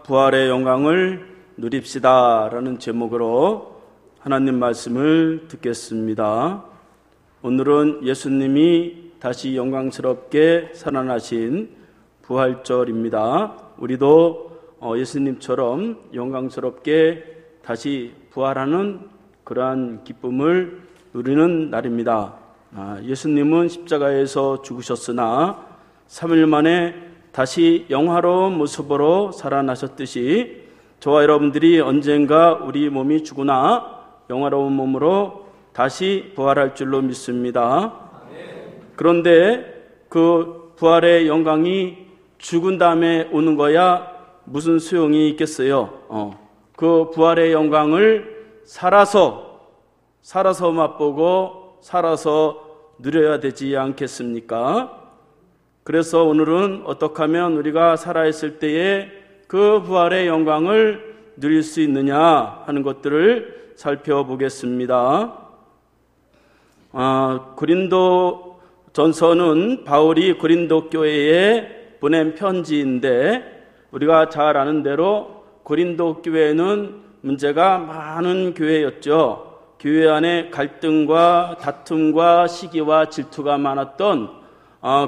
부활의 영광을 누립시다 라는 제목으로 하나님 말씀을 듣겠습니다. 오늘은 예수님이 다시 영광스럽게 살아나신 부활절입니다. 우리도 예수님처럼 영광스럽게 다시 부활하는 그러한 기쁨을 누리는 날입니다. 예수님은 십자가에서 죽으셨으나 3일 만에 다시 영화로운 모습으로 살아나셨듯이 저와 여러분들이 언젠가 우리 몸이 죽으나 영화로운 몸으로 다시 부활할 줄로 믿습니다. 그런데 그 부활의 영광이 죽은 다음에 오는 거야 무슨 소용이 있겠어요? 그 부활의 영광을 살아서 맛보고 살아서 누려야 되지 않겠습니까? 그래서 오늘은 어떻게 하면 우리가 살아있을 때에 그 부활의 영광을 누릴 수 있느냐 하는 것들을 살펴보겠습니다. 고린도 전서는 바울이 고린도 교회에 보낸 편지인데 우리가 잘 아는 대로 고린도 교회는 문제가 많은 교회였죠. 교회 안에 갈등과 다툼과 시기와 질투가 많았던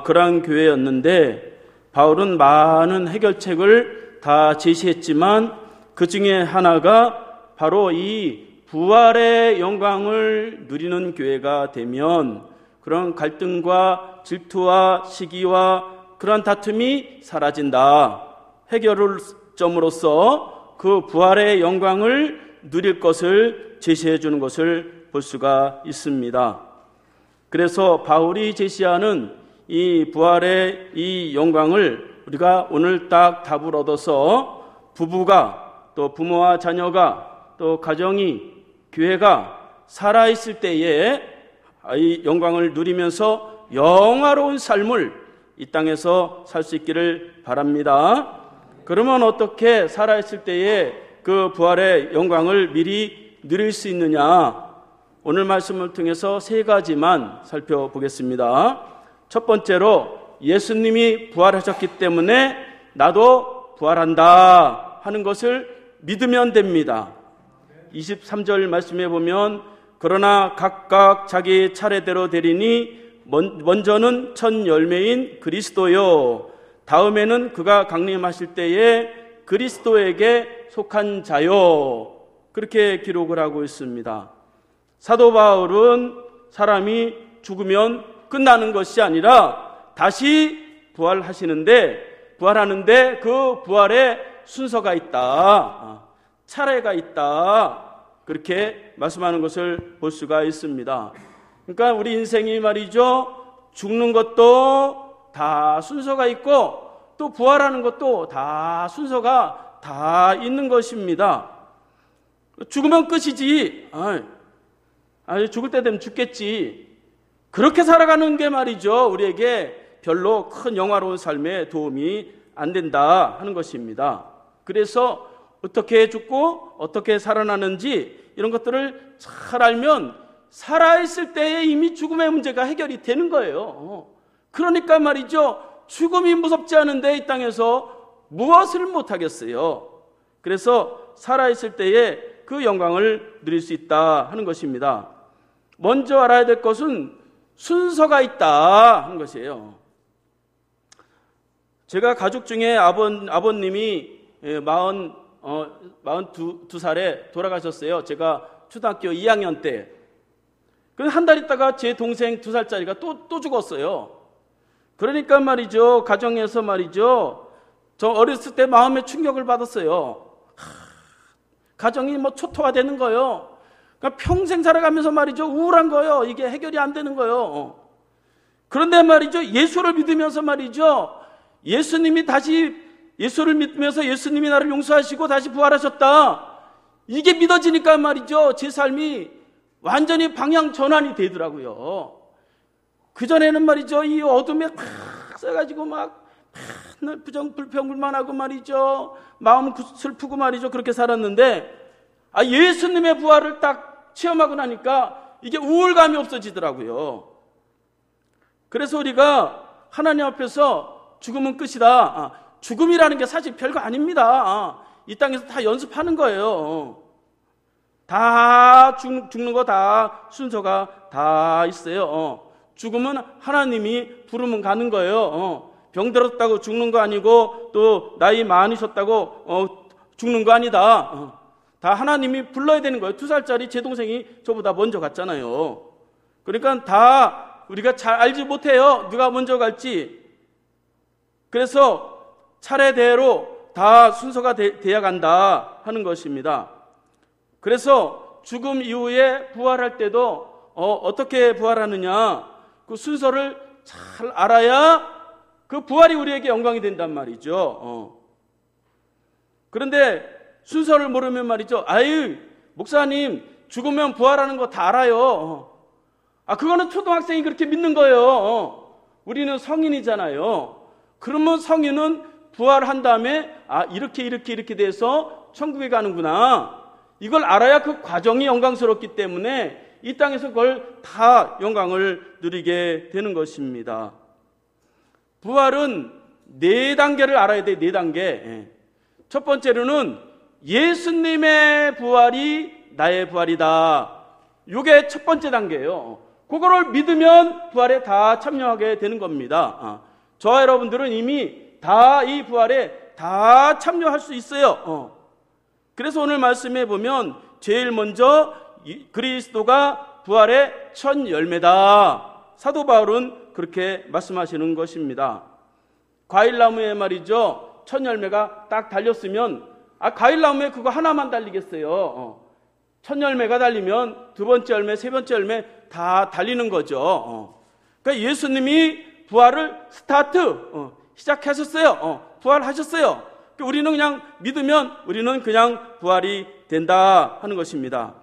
그러한 교회였는데 바울은 많은 해결책을 다 제시했지만 그 중에 하나가 바로 이 부활의 영광을 누리는 교회가 되면 그런 갈등과 질투와 시기와 그런 다툼이 사라진다. 해결점으로서 그 부활의 영광을 누릴 것을 제시해 주는 것을 볼 수가 있습니다. 그래서 바울이 제시하는 이 부활의 이 영광을 우리가 오늘 딱 답을 얻어서 부부가 또 부모와 자녀가 또 가정이 교회가 살아있을 때에 이 영광을 누리면서 영화로운 삶을 이 땅에서 살 수 있기를 바랍니다. 그러면 어떻게 살아있을 때에 그 부활의 영광을 미리 누릴 수 있느냐? 오늘 말씀을 통해서 세 가지만 살펴보겠습니다. 첫 번째로 예수님이 부활하셨기 때문에 나도 부활한다 하는 것을 믿으면 됩니다. 23절 말씀에 보면 그러나 각각 자기 차례대로 되리니 먼저는 첫 열매인 그리스도요 다음에는 그가 강림하실 때에 그리스도에게 속한 자요 그렇게 기록을 하고 있습니다. 사도 바울은 사람이 죽으면 끝나는 것이 아니라 다시 부활하시는데 부활하는데 그 부활에 순서가 있다. 차례가 있다. 그렇게 말씀하는 것을 볼 수가 있습니다. 그러니까 우리 인생이 말이죠. 죽는 것도 다 순서가 있고 또 부활하는 것도 다 순서가 다 있는 것입니다. 죽으면 끝이지. 죽을 때 되면 죽겠지. 그렇게 살아가는 게 말이죠. 우리에게 별로 큰 영화로운 삶에 도움이 안 된다 하는 것입니다. 그래서 어떻게 죽고 어떻게 살아나는지 이런 것들을 잘 알면 살아있을 때에 이미 죽음의 문제가 해결이 되는 거예요. 그러니까 말이죠. 죽음이 무섭지 않은데 이 땅에서 무엇을 못하겠어요. 그래서 살아있을 때에 그 영광을 누릴 수 있다 하는 것입니다. 먼저 알아야 될 것은 순서가 있다 하는 것이에요. 제가 가족 중에 아버님이 42살에 돌아가셨어요. 제가 초등학교 2학년 때. 한 달 있다가 제 동생 2살짜리가 또 죽었어요. 그러니까 말이죠. 가정에서 말이죠. 저 어렸을 때 마음의 충격을 받았어요. 가정이 초토화되는 거예요. 그러니까 평생 살아가면서 말이죠. 우울한 거예요. 이게 해결이 안 되는 거예요. 그런데 말이죠. 예수를 믿으면서 말이죠. 예수님이 다시 예수를 믿으면서 예수님이 나를 용서하시고 다시 부활하셨다. 이게 믿어지니까 말이죠. 제 삶이 완전히 방향 전환이 되더라고요. 그전에는 말이죠. 이 어둠에 막 써가지고 막 맨날 불평불만하고 말이죠. 마음 슬프고 말이죠. 그렇게 살았는데 예수님의 부활을 딱 체험하고 나니까 이게 우울감이 없어지더라고요. 그래서 우리가 하나님 앞에서 죽음은 끝이다. 죽음이라는 게 사실 별거 아닙니다. 이 땅에서 다 연습하는 거예요. 다 죽는 거 다 순서가 다 있어요. 죽음은 하나님이 부르면 가는 거예요. 병들었다고 죽는 거 아니고 또 나이 많으셨다고 죽는 거 아니다. 다 하나님이 불러야 되는 거예요. 2살짜리 제 동생이 저보다 먼저 갔잖아요. 그러니까 다 우리가 잘 알지 못해요. 누가 먼저 갈지. 그래서 차례대로 다 순서가 돼야 간다 하는 것입니다. 그래서 죽음 이후에 부활할 때도 어떻게 부활하느냐, 그 순서를 잘 알아야 그 부활이 우리에게 영광이 된단 말이죠. 그런데 순서를 모르면 말이죠. 아유, 목사님, 죽으면 부활하는 거 다 알아요. 그거는 초등학생이 그렇게 믿는 거예요. 우리는 성인이잖아요. 그러면 성인은 부활한 다음에 이렇게 돼서 천국에 가는구나. 이걸 알아야 그 과정이 영광스럽기 때문에 이 땅에서 그걸 다 영광을 누리게 되는 것입니다. 부활은 4단계를 알아야 돼요. 4단계. 첫 번째로는 예수님의 부활이 나의 부활이다. 이게 첫 번째 단계예요. 그거를 믿으면 부활에 다 참여하게 되는 겁니다. 저와 여러분들은 이미 다 이 부활에 다 참여할 수 있어요. 그래서 오늘 말씀해 보면 제일 먼저 그리스도가 부활의 첫 열매다. 사도 바울은 그렇게 말씀하시는 것입니다. 과일나무에 말이죠. 첫 열매가 딱 달렸으면 과일나무에 그거 하나만 달리겠어요. 첫 열매가 달리면 두 번째 열매, 세 번째 열매 다 달리는 거죠. 그러니까 예수님이 부활을 시작하셨어요. 부활하셨어요. 우리는 그냥 믿으면 우리는 그냥 부활이 된다 하는 것입니다.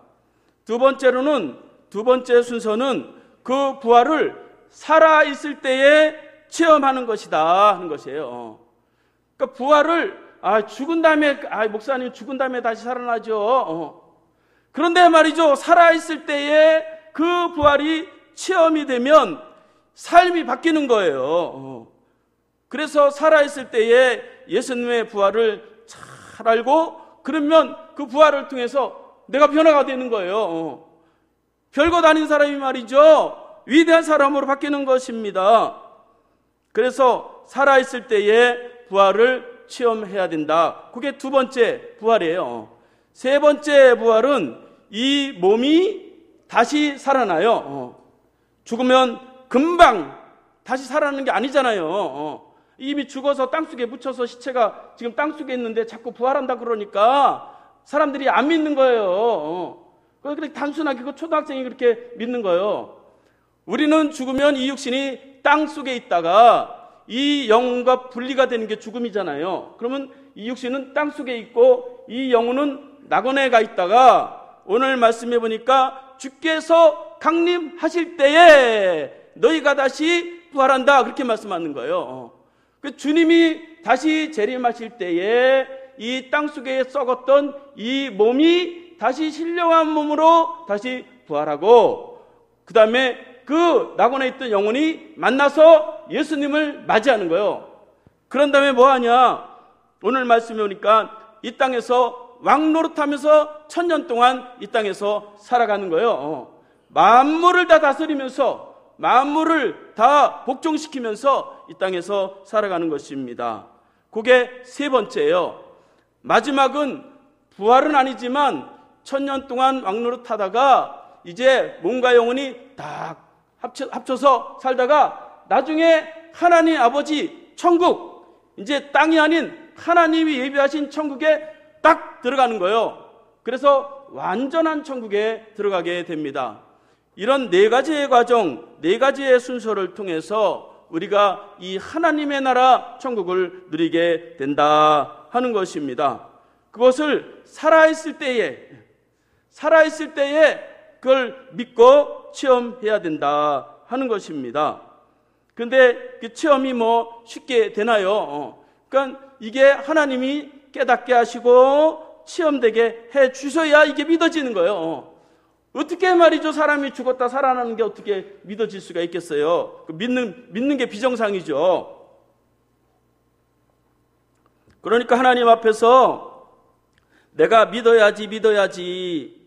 두 번째 순서는 그 부활을 살아있을 때에 체험하는 것이다 하는 것이에요. 그러니까 부활을 죽은 다음에 목사님 죽은 다음에 다시 살아나죠. 그런데 말이죠, 살아있을 때에 그 부활이 체험이 되면 삶이 바뀌는 거예요. 그래서 살아있을 때에 예수님의 부활을 잘 알고 그러면 그 부활을 통해서 내가 변화가 되는 거예요. 별것 아닌 사람이 말이죠, 위대한 사람으로 바뀌는 것입니다. 그래서 살아있을 때에 부활을 체험해야 된다. 그게 두 번째 부활이에요. 세 번째 부활은 이 몸이 다시 살아나요. 죽으면 금방 다시 살아나는 게 아니잖아요. 이미 죽어서 땅속에 묻혀서 시체가 지금 땅속에 있는데 자꾸 부활한다 그러니까 사람들이 안 믿는 거예요. 그렇게 단순하게 그 초등학생이 그렇게 믿는 거예요. 우리는 죽으면 이 육신이 땅속에 있다가 이 영혼과 분리가 되는 게 죽음이잖아요. 그러면 이 육신은 땅속에 있고 이 영혼은 낙원에 가 있다가 오늘 말씀해 보니까 주께서 강림하실 때에 너희가 다시 부활한다 그렇게 말씀하는 거예요. 주님이 다시 재림하실 때에 이 땅속에 썩었던 이 몸이 다시 신령한 몸으로 다시 부활하고 그 다음에 그 낙원에 있던 영혼이 만나서 예수님을 맞이하는 거예요. 그런 다음에 뭐 하냐? 오늘 말씀해 보니까 이 땅에서 왕노릇하면서 1000년 동안 이 땅에서 살아가는 거예요. 만물을 다 다스리면서 만물을 다 복종시키면서 이 땅에서 살아가는 것입니다. 그게 세 번째예요. 마지막은 부활은 아니지만 1000년 동안 왕노릇하다가 이제 몸과 영혼이 딱 합쳐서 살다가 나중에 하나님 아버지 천국, 이제 땅이 아닌 하나님이 예비하신 천국에 딱 들어가는 거예요. 그래서 완전한 천국에 들어가게 됩니다. 이런 4가지의 과정, 4가지의 순서를 통해서 우리가 이 하나님의 나라 천국을 누리게 된다 하는 것입니다. 그것을 살아있을 때에 그걸 믿고 체험해야 된다 하는 것입니다. 그런데 그 체험이 뭐 쉽게 되나요? 그러니까 이게 하나님이 깨닫게 하시고 체험되게 해 주셔야 이게 믿어지는 거예요. 어떻게 말이죠, 사람이 죽었다 살아나는 게 어떻게 믿어질 수가 있겠어요? 믿는 게 비정상이죠. 그러니까 하나님 앞에서 내가 믿어야지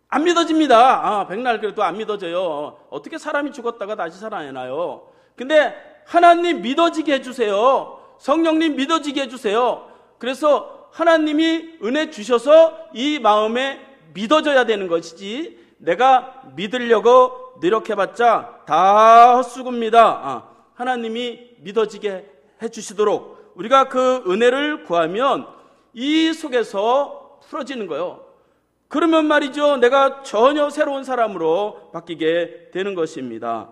안 믿어집니다. 백날 그래도 안 믿어져요. 어떻게 사람이 죽었다가 다시 살아나요? 근데 하나님 믿어지게 해주세요. 성령님 믿어지게 해주세요. 그래서 하나님이 은혜 주셔서 이 마음에 믿어져야 되는 것이지, 내가 믿으려고 노력해봤자 다 헛수고입니다. 하나님이 믿어지게 해주시도록 우리가 그 은혜를 구하면 이 속에서 풀어지는 거예요. 그러면 말이죠, 내가 전혀 새로운 사람으로 바뀌게 되는 것입니다.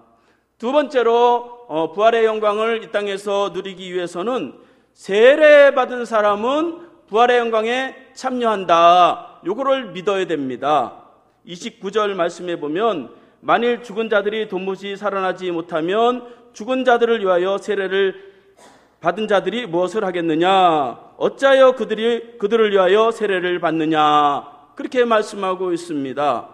두 번째로 부활의 영광을 이 땅에서 누리기 위해서는 세례받은 사람은 부활의 영광에 참여한다. 요거를 믿어야 됩니다. 29절 말씀해 보면, 만일 죽은 자들이 도무지 살아나지 못하면 죽은 자들을 위하여 세례를 받은 자들이 무엇을 하겠느냐? 어찌하여 그들을 위하여 세례를 받느냐? 그렇게 말씀하고 있습니다.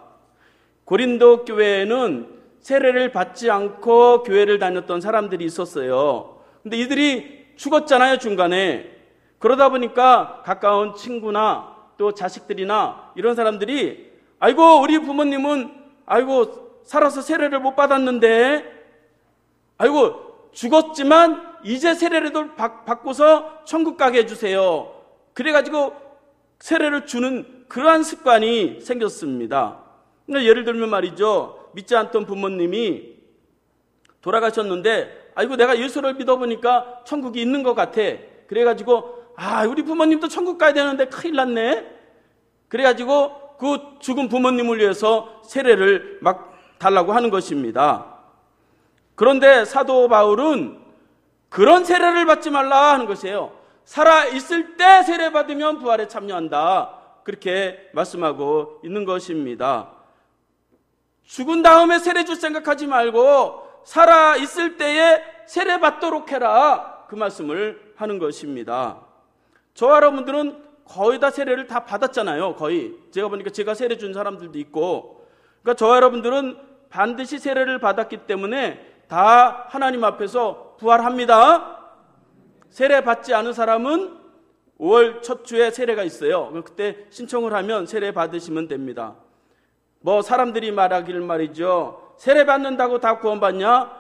고린도 교회에는 세례를 받지 않고 교회를 다녔던 사람들이 있었어요. 근데 이들이 죽었잖아요, 중간에. 그러다 보니까 가까운 친구나 또 자식들이나 이런 사람들이, 아이고 우리 부모님은 아이고 살아서 세례를 못 받았는데, 아이고 죽었지만 이제 세례를 받고서 천국 가게 해주세요. 그래가지고 세례를 주는 그러한 습관이 생겼습니다. 그러니까 예를 들면 말이죠, 믿지 않던 부모님이 돌아가셨는데, 아이고 내가 예수를 믿어보니까 천국이 있는 것 같아. 그래가지고 우리 부모님도 천국 가야 되는데 큰일 났네. 그래가지고 그 죽은 부모님을 위해서 세례를 막 달라고 하는 것입니다. 그런데 사도 바울은 그런 세례를 받지 말라 하는 것이에요. 살아있을 때 세례 받으면 부활에 참여한다. 그렇게 말씀하고 있는 것입니다. 죽은 다음에 세례 줄 생각하지 말고 살아있을 때에 세례 받도록 해라. 그 말씀을 하는 것입니다. 저와 여러분들은 거의 다 세례를 다 받았잖아요. 거의. 제가 보니까 제가 세례 준 사람들도 있고. 그러니까 저와 여러분들은 반드시 세례를 받았기 때문에 다 하나님 앞에서 부활합니다. 세례 받지 않은 사람은 5월 첫 주에 세례가 있어요. 그때 신청을 하면 세례 받으시면 됩니다. 사람들이 말하기를 말이죠, 세례 받는다고 다 구원받냐?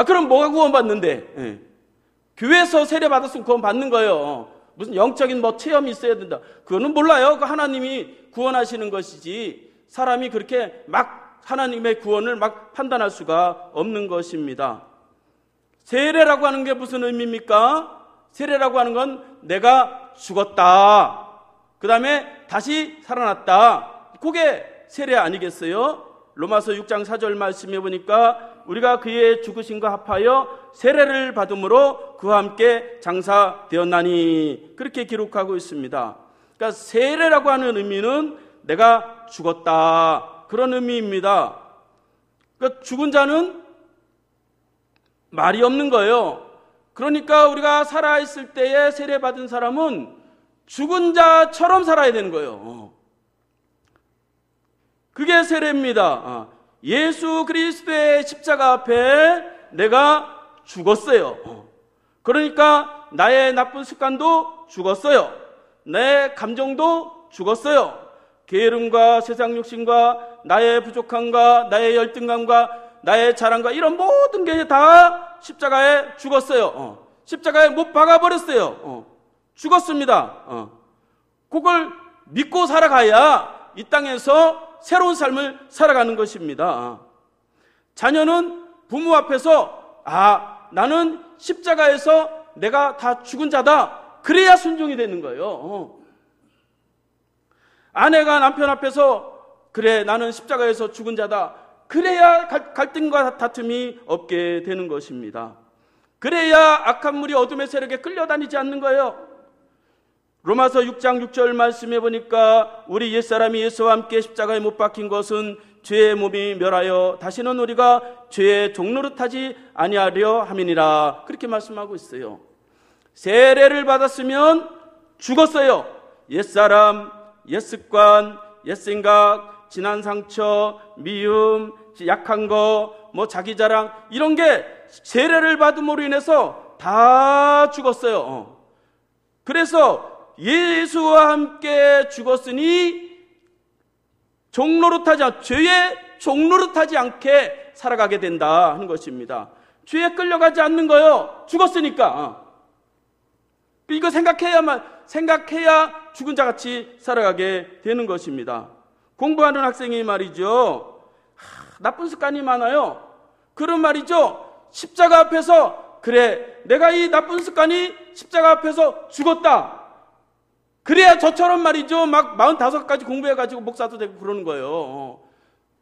그럼 뭐가 구원받는데? 교회에서 세례 받았으면 구원받는 거예요. 무슨 영적인 체험이 있어야 된다. 그거는 몰라요. 그 하나님이 구원하시는 것이지, 사람이 그렇게 막 하나님의 구원을 막 판단할 수가 없는 것입니다. 세례라고 하는 게 무슨 의미입니까? 세례라고 하는 건 내가 죽었다, 그 다음에 다시 살아났다, 그게 세례 아니겠어요? 로마서 6장 4절 말씀해 보니까 우리가 그의 죽으심과 합하여 세례를 받음으로 그와 함께 장사되었나니, 그렇게 기록하고 있습니다. 그러니까 세례라고 하는 의미는 내가 죽었다, 그런 의미입니다. 그러니까 죽은 자는 말이 없는 거예요. 그러니까 우리가 살아있을 때에 세례받은 사람은 죽은 자처럼 살아야 되는 거예요. 그게 세례입니다. 예수 그리스도의 십자가 앞에 내가 죽었어요. 그러니까 나의 나쁜 습관도 죽었어요. 내 감정도 죽었어요. 게으름과 세상 욕심과 나의 부족함과 나의 열등감과 나의 자랑과 이런 모든 게 다 십자가에 죽었어요. 십자가에 못 박아버렸어요. 죽었습니다. 그걸 믿고 살아가야 이 땅에서 새로운 삶을 살아가는 것입니다. 자녀는 부모 앞에서 나는 십자가에서 내가 다 죽은 자다, 그래야 순종이 되는 거예요. 아내가 남편 앞에서 그래 나는 십자가에서 죽은 자다, 그래야 갈등과 다툼이 없게 되는 것입니다. 그래야 악한 물이 어둠의 세력에 끌려다니지 않는 거예요. 로마서 6장 6절 말씀해 보니까 우리 옛사람이 예수와 함께 십자가에 못 박힌 것은 죄의 몸이 멸하여 다시는 우리가 죄의 종노릇하지 아니하려 함이니라, 그렇게 말씀하고 있어요. 세례를 받았으면 죽었어요. 옛사람, 옛습관, 옛생각, 지난 상처, 미움, 약한 거, 자기 자랑, 이런 게 세례를 받음으로 인해서 다 죽었어요. 그래서 예수와 함께 죽었으니 죄의 종노릇하지 않게 살아가게 된다 하는 것입니다. 죄에 끌려가지 않는 거요. 죽었으니까. 이거 생각해야 죽은 자같이 살아가게 되는 것입니다. 공부하는 학생이 말이죠, 나쁜 습관이 많아요. 그런 말이죠, 십자가 앞에서 그래, 내가 이 나쁜 습관이 십자가 앞에서 죽었다. 그래야 저처럼 말이죠, 막 45가지 공부해가지고 목사도 되고 그러는 거예요.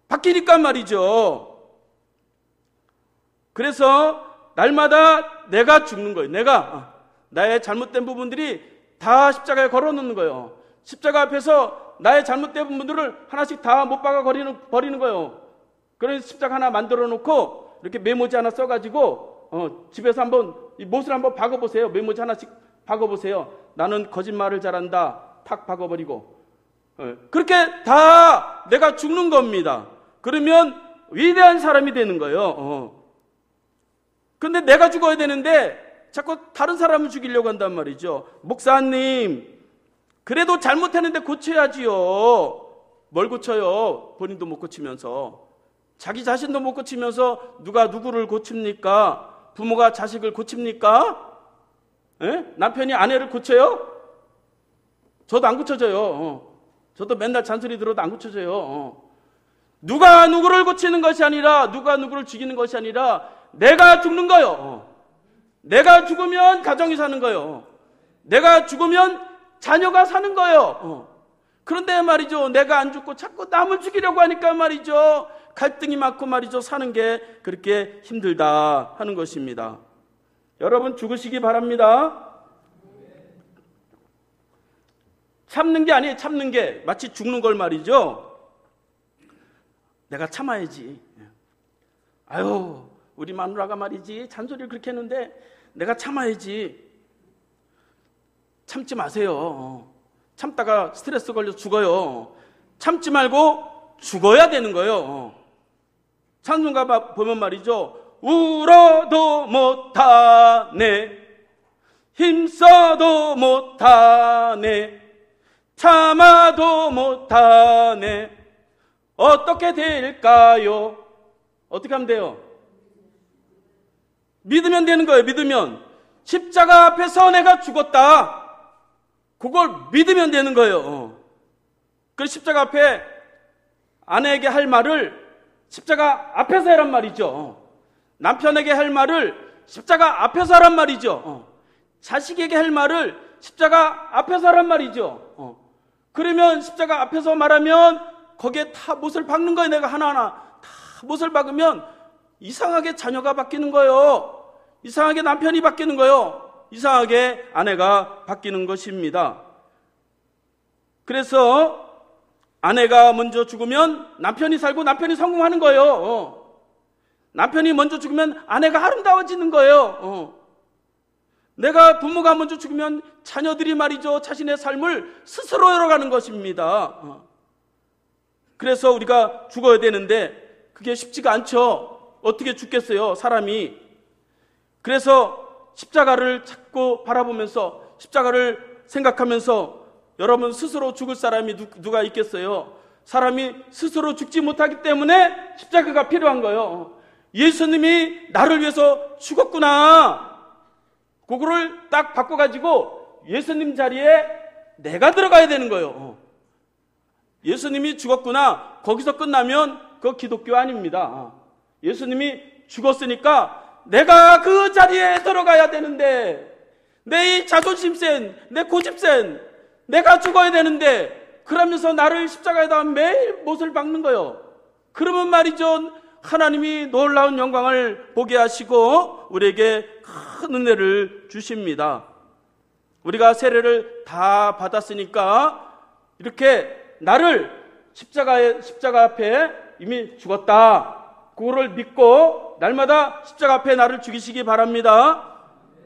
바뀌니까 말이죠. 그래서 날마다 내가 죽는 거예요. 나의 잘못된 부분들이 다 십자가에 걸어놓는 거예요. 십자가 앞에서 나의 잘못된 부분들을 하나씩 다 못 박아 버리는 거예요. 그래서 십자가 하나 만들어 놓고 이렇게 메모지 하나 써가지고 집에서 한번 이 못을 한번 박아보세요. 메모지 하나씩 박아보세요. 나는 거짓말을 잘한다. 탁 박아버리고. 그렇게 다 내가 죽는 겁니다. 그러면 위대한 사람이 되는 거예요. 근데 내가 죽어야 되는데 자꾸 다른 사람을 죽이려고 한단 말이죠. 목사님, 그래도 잘못했는데 고쳐야지요. 뭘 고쳐요? 본인도 못 고치면서. 자기 자신도 못 고치면서 누가 누구를 고칩니까? 부모가 자식을 고칩니까? 남편이 아내를 고쳐요? 저도 안 고쳐져요. 저도 맨날 잔소리 들어도 안 고쳐져요. 누가 누구를 고치는 것이 아니라, 누가 누구를 죽이는 것이 아니라 내가 죽는 거요. 내가 죽으면 가정이 사는 거요. 내가 죽으면 자녀가 사는 거요. 그런데 말이죠, 내가 안 죽고 자꾸 남을 죽이려고 하니까 말이죠, 갈등이 많고 말이죠, 사는 게 그렇게 힘들다 하는 것입니다. 여러분, 죽으시기 바랍니다. 참는 게 아니에요. 참는 게 마치 죽는 걸 말이죠, 내가 참아야지. 아유, 우리 마누라가 말이지 잔소리를 그렇게 했는데 내가 참아야지. 참지 마세요. 참다가 스트레스 걸려서 죽어요. 참지 말고 죽어야 되는 거예요. 찬송가 보면 말이죠, 울어도 못하네, 힘써도 못하네, 참아도 못하네, 어떻게 될까요? 어떻게 하면 돼요? 믿으면 되는 거예요. 믿으면. 십자가 앞에서 내가 죽었다, 그걸 믿으면 되는 거예요. 그래서 십자가 앞에 아내에게 할 말을 십자가 앞에서 하란 말이죠. 남편에게 할 말을 십자가 앞에서 하란 말이죠. 자식에게 할 말을 십자가 앞에서 하란 말이죠. 그러면 십자가 앞에서 말하면 거기에 다 못을 박는 거예요. 내가 하나하나 다 못을 박으면 이상하게 자녀가 바뀌는 거예요. 이상하게 남편이 바뀌는 거예요. 이상하게 아내가 바뀌는 것입니다. 그래서 아내가 먼저 죽으면 남편이 살고 남편이 성공하는 거예요. 남편이 먼저 죽으면 아내가 아름다워지는 거예요. 내가 부모가 먼저 죽으면 자녀들이 말이죠, 자신의 삶을 스스로 열어가는 것입니다. 그래서 우리가 죽어야 되는데 그게 쉽지가 않죠. 어떻게 죽겠어요, 사람이. 그래서 십자가를 자꾸 바라보면서, 십자가를 생각하면서, 여러분, 스스로 죽을 사람이 누가 있겠어요? 사람이 스스로 죽지 못하기 때문에 십자가가 필요한 거예요. 예수님이 나를 위해서 죽었구나, 그거를 딱 바꿔가지고 예수님 자리에 내가 들어가야 되는 거예요. 예수님이 죽었구나, 거기서 끝나면 그거 기독교 아닙니다. 예수님이 죽었으니까 내가 그 자리에 들어가야 되는데, 내 이 자존심 센, 내 고집 센 내가 죽어야 되는데, 그러면서 나를 십자가에다 매일 못을 박는 거예요. 그러면 말이죠, 하나님이 놀라운 영광을 보게 하시고 우리에게 큰 은혜를 주십니다. 우리가 세례를 다 받았으니까 이렇게 나를 십자가 앞에 이미 죽었다, 그거를 믿고 날마다 십자가 앞에 나를 죽이시기 바랍니다.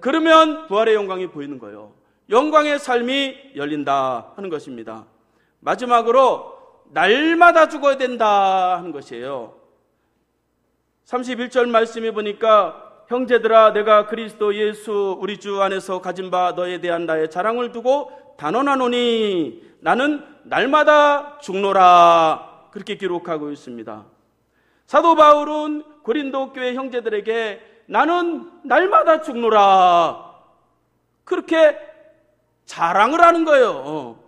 그러면 부활의 영광이 보이는 거예요. 영광의 삶이 열린다 하는 것입니다. 마지막으로 날마다 죽어야 된다 하는 것이에요. 31절 말씀해 보니까 형제들아 내가 그리스도 예수 우리 주 안에서 가진 바 너에 대한 나의 자랑을 두고 단언하노니 나는 날마다 죽노라. 그렇게 기록하고 있습니다. 사도 바울은 고린도 교회 형제들에게 나는 날마다 죽노라. 그렇게 자랑을 하는 거예요.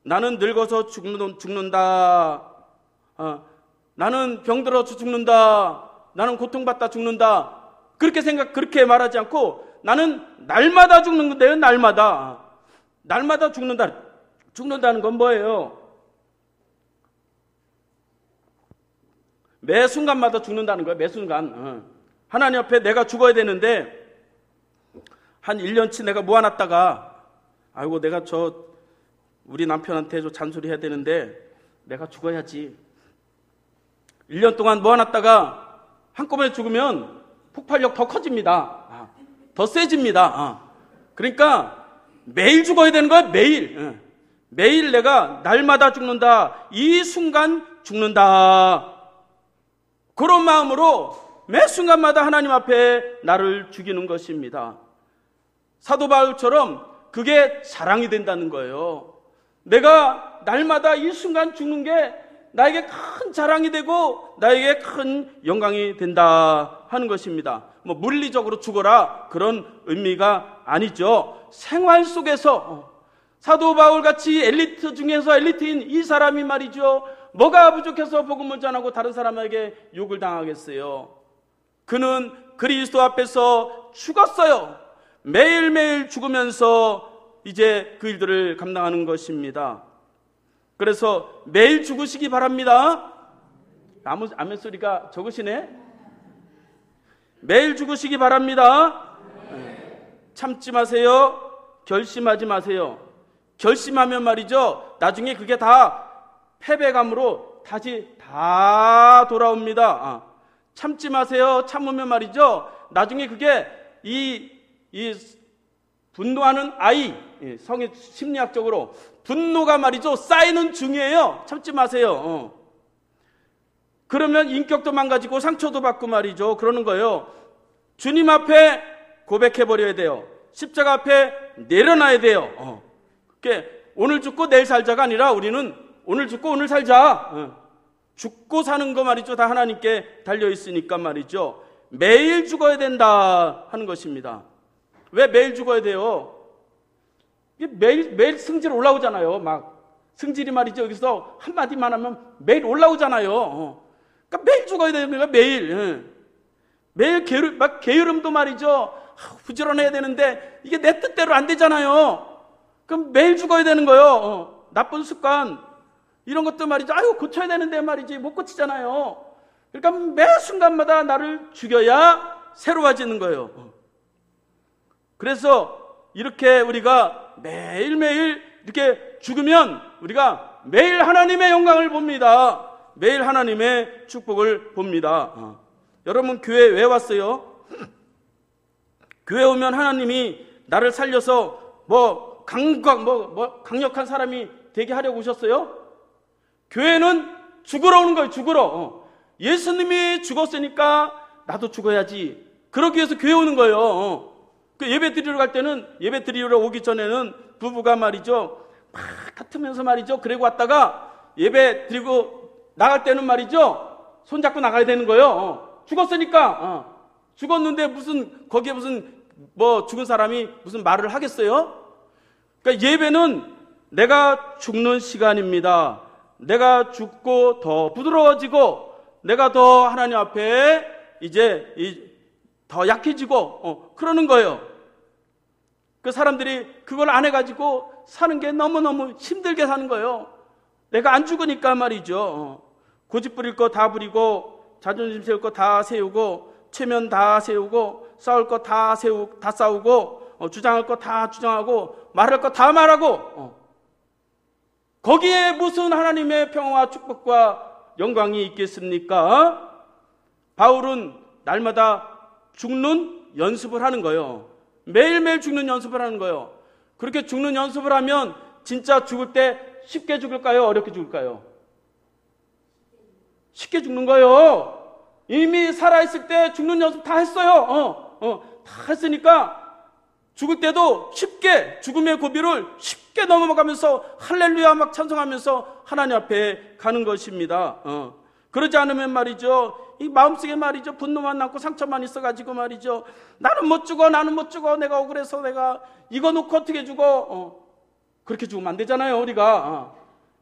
나는 늙어서 죽는다. 나는 병들어서 죽는다. 나는 고통받다 죽는다. 그렇게 말하지 않고 나는 날마다 죽는 건데요. 날마다 죽는다. 죽는다는 건 뭐예요? 매 순간마다 죽는다는 거예요. 매 순간. 하나님 앞에 내가 죽어야 되는데 한 1년치 내가 모아놨다가 아이고 내가 우리 남편한테 잔소리 해야 되는데 내가 죽어야지. 1년 동안 모아놨다가 한꺼번에 죽으면 폭발력 더 커집니다. 더 세집니다. 그러니까 매일 죽어야 되는 거야. 매일 내가 날마다 죽는다. 이 순간 죽는다. 그런 마음으로 매 순간마다 하나님 앞에 나를 죽이는 것입니다. 사도 바울처럼 그게 자랑이 된다는 거예요. 내가 날마다 이 순간 죽는 게 나에게 큰 자랑이 되고 나에게 큰 영광이 된다 하는 것입니다. 물리적으로 죽어라 그런 의미가 아니죠. 생활 속에서 사도 바울 같이 엘리트 중에서 엘리트인 이 사람이 말이죠. 뭐가 부족해서 복음을 전하고 다른 사람에게 욕을 당하겠어요. 그는 그리스도 앞에서 죽었어요. 매일매일 죽으면서 이제 그 일들을 감당하는 것입니다. 그래서 매일 죽으시기 바랍니다. 아멘 소리가 적으시네. 매일 죽으시기 바랍니다. 참지 마세요. 결심하지 마세요. 결심하면 말이죠. 나중에 그게 다 패배감으로 다시 다 돌아옵니다. 참지 마세요. 참으면 말이죠. 나중에 그게 이 분노하는 아이, 성의 심리학적으로 분노가 말이죠. 쌓이는 중이에요. 참지 마세요. 그러면 인격도 망가지고 상처도 받고 말이죠. 그러는 거예요. 주님 앞에 고백해버려야 돼요. 십자가 앞에 내려놔야 돼요. 그러니까 오늘 죽고 내일 살자가 아니라 우리는 오늘 죽고 오늘 살자. 죽고 사는 거 말이죠. 다 하나님께 달려있으니까 말이죠. 매일 죽어야 된다 하는 것입니다. 왜 매일 죽어야 돼요? 매일 승질 올라오잖아요. 승질이 말이죠. 여기서 한마디만 하면 매일 올라오잖아요. 그러니까 매일 죽어야 되는 거예요. 매일 게으름도 말이죠. 부지런해야 되는데 이게 내 뜻대로 안 되잖아요. 그럼 매일 죽어야 되는 거예요. 나쁜 습관 이런 것도 말이죠. 고쳐야 되는데 말이지 못 고치잖아요. 그러니까 매 순간마다 나를 죽여야 새로워지는 거예요. 그래서 이렇게 우리가 매일매일 이렇게 죽으면 우리가 매일 하나님의 영광을 봅니다. 매일 하나님의 축복을 봅니다. 여러분 교회 왜 왔어요? 교회 오면 하나님이 나를 살려서 강력한 사람이 되게 하려고 오셨어요? 교회는 죽으러 오는 거예요. 죽으러. 예수님이 죽었으니까 나도 죽어야지. 그러기 위해서 교회 오는 거예요. 그 예배 드리러 갈 때는 예배 드리러 오기 전에는 부부가 말이죠. 막 다투면서 말이죠. 그리고 왔다가 예배 드리고 나갈 때는 말이죠. 손잡고 나가야 되는 거예요. 죽었으니까. 죽었는데 거기에 죽은 사람이 무슨 말을 하겠어요? 그러니까 예배는 내가 죽는 시간입니다. 내가 죽고 더 부드러워지고 내가 더 하나님 앞에 이제 더 약해지고 그러는 거예요. 그 사람들이 그걸 안 해가지고 사는 게 너무너무 힘들게 사는 거예요. 내가 안 죽으니까 말이죠. 고집 부릴 거 다 부리고 자존심 세울 거 다 세우고 체면 다 세우고 싸울 거 다 싸우고 주장할 거 다 주장하고 말할 거 다 말하고 거기에 무슨 하나님의 평화와 축복과 영광이 있겠습니까? 바울은 날마다 죽는 연습을 하는 거예요. 매일매일 죽는 연습을 하는 거예요. 그렇게 죽는 연습을 하면 진짜 죽을 때 쉽게 죽을까요? 어렵게 죽을까요? 쉽게 죽는 거예요. 이미 살아있을 때 죽는 연습 다 했어요. 다 했으니까 죽을 때도 쉽게 죽음의 고비를 쉽게 넘어가면서 할렐루야 막 찬송하면서 하나님 앞에 가는 것입니다. 그러지 않으면 말이죠, 이 마음속에 말이죠, 분노만 남고 상처만 있어가지고 말이죠, 나는 못 죽어, 내가 억울해서 내가 이거 놓고 어떻게 죽어, 그렇게 죽으면 안 되잖아요. 우리가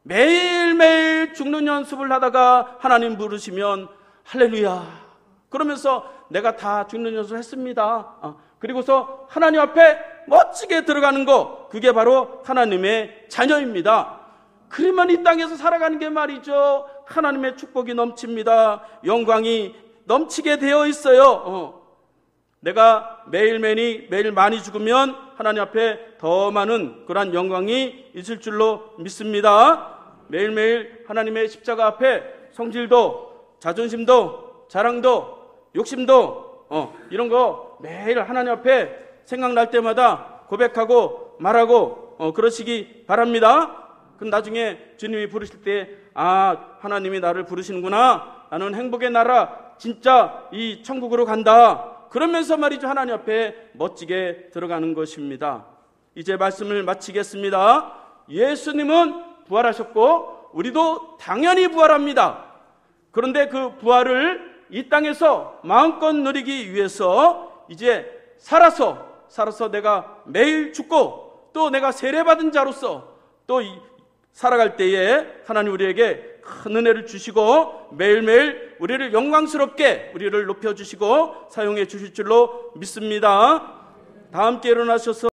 매일매일 죽는 연습을 하다가 하나님 부르시면 할렐루야 그러면서 내가 다 죽는 연습을 했습니다. 그리고서 하나님 앞에 멋지게 들어가는 거, 그게 바로 하나님의 자녀입니다. 그러면 이 땅에서 살아가는 게 말이죠, 하나님의 축복이 넘칩니다. 영광이 넘치게 되어 있어요. 내가 매일 많이 죽으면 하나님 앞에 더 많은 그러한 영광이 있을 줄로 믿습니다. 매일매일 하나님의 십자가 앞에 성질도 자존심도 자랑도 욕심도 이런 거 매일 하나님 앞에 생각날 때마다 고백하고 말하고 그러시기 바랍니다. 그럼 나중에 주님이 부르실 때 하나님이 나를 부르시는구나, 나는 행복의 나라 진짜 이 천국으로 간다, 그러면서 말이죠, 하나님 앞에 멋지게 들어가는 것입니다. 이제 말씀을 마치겠습니다. 예수님은 부활하셨고 우리도 당연히 부활합니다. 그런데 그 부활을 이 땅에서 마음껏 누리기 위해서 이제 살아서 내가 매일 죽고 또 내가 세례받은 자로서 또 살아갈 때에 하나님 우리에게 큰 은혜를 주시고 매일매일 우리를 영광스럽게 우리를 높여주시고 사용해 주실 줄로 믿습니다. 다 함께 일어나셔서